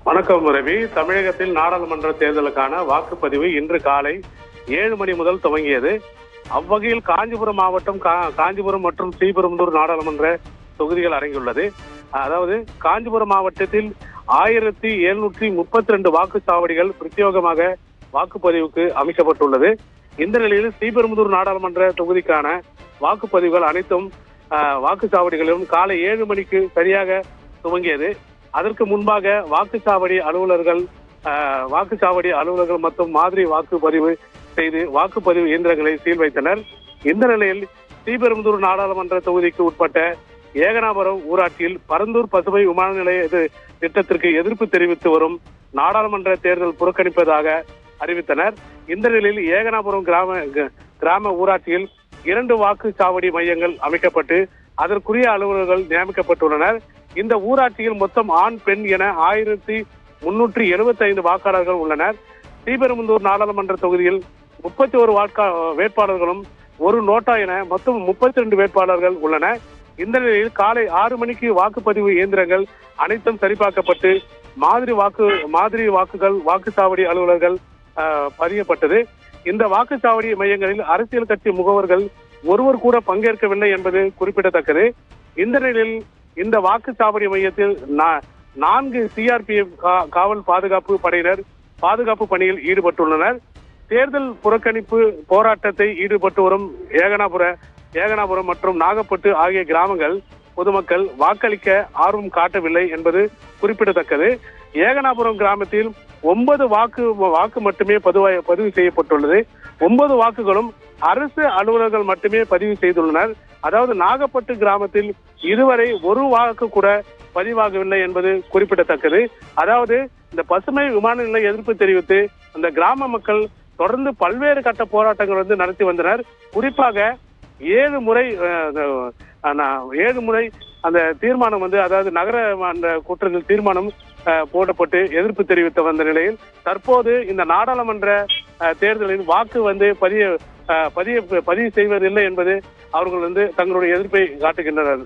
வணக்கம் ரவி. தமிழகத்தில் நாடாளுமன்ற தேர்தலுக்கான வாக்குப்பதிவு இன்று காலை 7 மணி முதல் துவங்கியது. அவ்வகையில் காஞ்சிபுரம் மாவட்டம் காஞ்சிபுரம் மற்றும் ஸ்ரீபெரும்புதூர் நாடாளுமன்ற தொகுதிகள் அடங்கியுள்ளது. அதாவது காஞ்சிபுரம் மாவட்டத்தில் 1732 வாக்குச்சாவடிகள் பிரத்யேகமாக வாக்குப்பதிவுக்கு அமைக்கப்பட்டுள்ளது. இந்த நிலையில் ஸ்ரீபெரும்புதூர் நாடாளுமன்ற தொகுதிக்கான வாக்குப்பதிவுகள் அனைத்தும் வாக்குச்சாவடிகளிலும் காலை 7 மணிக்கு சரியாக துவங்கியது. அதற்கு முன்பாக வாக்குச்சாவடி அலுவலர்கள் மற்றும் மாதிரி வாக்குப்பதிவு செய்து வாக்குப்பதிவு இயந்திரங்களை சீல் வைத்தனர். இந்த நிலையில் ஸ்ரீபெரும்புதூர் நாடாளுமன்ற தொகுதிக்கு உட்பட்ட ஏகனாபுரம் ஊராட்சியில் பரந்தூர் பசுமை விமான நிலைய திட்டத்திற்கு எதிர்ப்பு தெரிவித்து வரும் நாடாளுமன்ற தேர்தல் புறக்கணிப்பதாக அறிவித்தனர். இந்த நிலையில் ஏகனாபுரம் கிராம ஊராட்சியில் 2 வாக்குச்சாவடி மையங்கள் அமைக்கப்பட்டு அதற்குரிய அலுவலர்கள் நியமிக்கப்பட்டுள்ளனர். இந்த ஊராட்சியில் மொத்தம் ஆண் பெண் என 1375 வாக்காளர்கள் உள்ளனர். ஸ்ரீபெரும்புதூர் நாடாளுமன்ற தொகுதியில் 31 வேட்பாளர்களும் ஒரு நோட்டா என மொத்தம் 32 வேட்பாளர்கள் உள்ளனர். இந்த நிலையில் காலை 6 மணிக்கு வாக்குப்பதிவு இயந்திரங்கள் அனைத்தும் சரிபார்க்கப்பட்டு மாதிரி வாக்குச்சாவடி அலுவலர்கள் பதியப்பட்டது. இந்த வாக்குச்சாவடி மையங்களில் அரசியல் கட்சி முகவர்கள் ஒருவர் கூட பங்கேற்கவில்லை என்பது குறிப்பிடத்தக்கது. இந்த நிலையில் இந்த வாக்குச்சாவடி மையத்தில் 4 சிஆர்பிஎஃப் காவல் பாதுகாப்பு படையினர் பாதுகாப்பு பணியில் ஈடுபட்டுள்ளனர். தேர்தல் புறக்கணிப்பு போராட்டத்தை ஈடுபட்டு வரும் ஏகனாபுரம் மற்றும் நாகப்பட்டு ஆகிய கிராமங்கள் பொதுமக்கள் வாக்களிக்க ஆர்வம் காட்டவில்லை என்பது குறிப்பிடத்தக்கது. ஏகனாபுரம் கிராமத்தில் 9 வாக்கு மட்டுமே பதிவு செய்யப்பட்டுள்ளது. 9 வாக்குகளும் அரசு அலுவலர்கள் மட்டுமே பதிவு செய்துள்ளனர். அதாவது நாகப்பட்டு கிராமத்தில் இதுவரை ஒரு வாக்கு கூட பதிவாகவில்லை என்பது குறிப்பிடத்தக்கது. அதாவது இந்த பசுமை விமான நிலைய எதிர்ப்பு தெரிவித்து அந்த கிராம மக்கள் தொடர்ந்து பல்வேறு கட்ட போராட்டங்கள் நடத்தி வந்தனர். குறிப்பாக 7 முறை அந்த தீர்மானம் அதாவது நகர அந்த கூட்டத்தில் தீர்மானம் போடப்பட்டு எதிர்ப்பு தெரிவித்து வந்த நிலையில் தற்போது இந்த நாடாளுமன்ற தேர்தலில் வாக்கு பதிவு செய்வதில்லை என்பது அவர்கள் தங்களுடைய எதிர்ப்பை காட்டுகின்றனர்.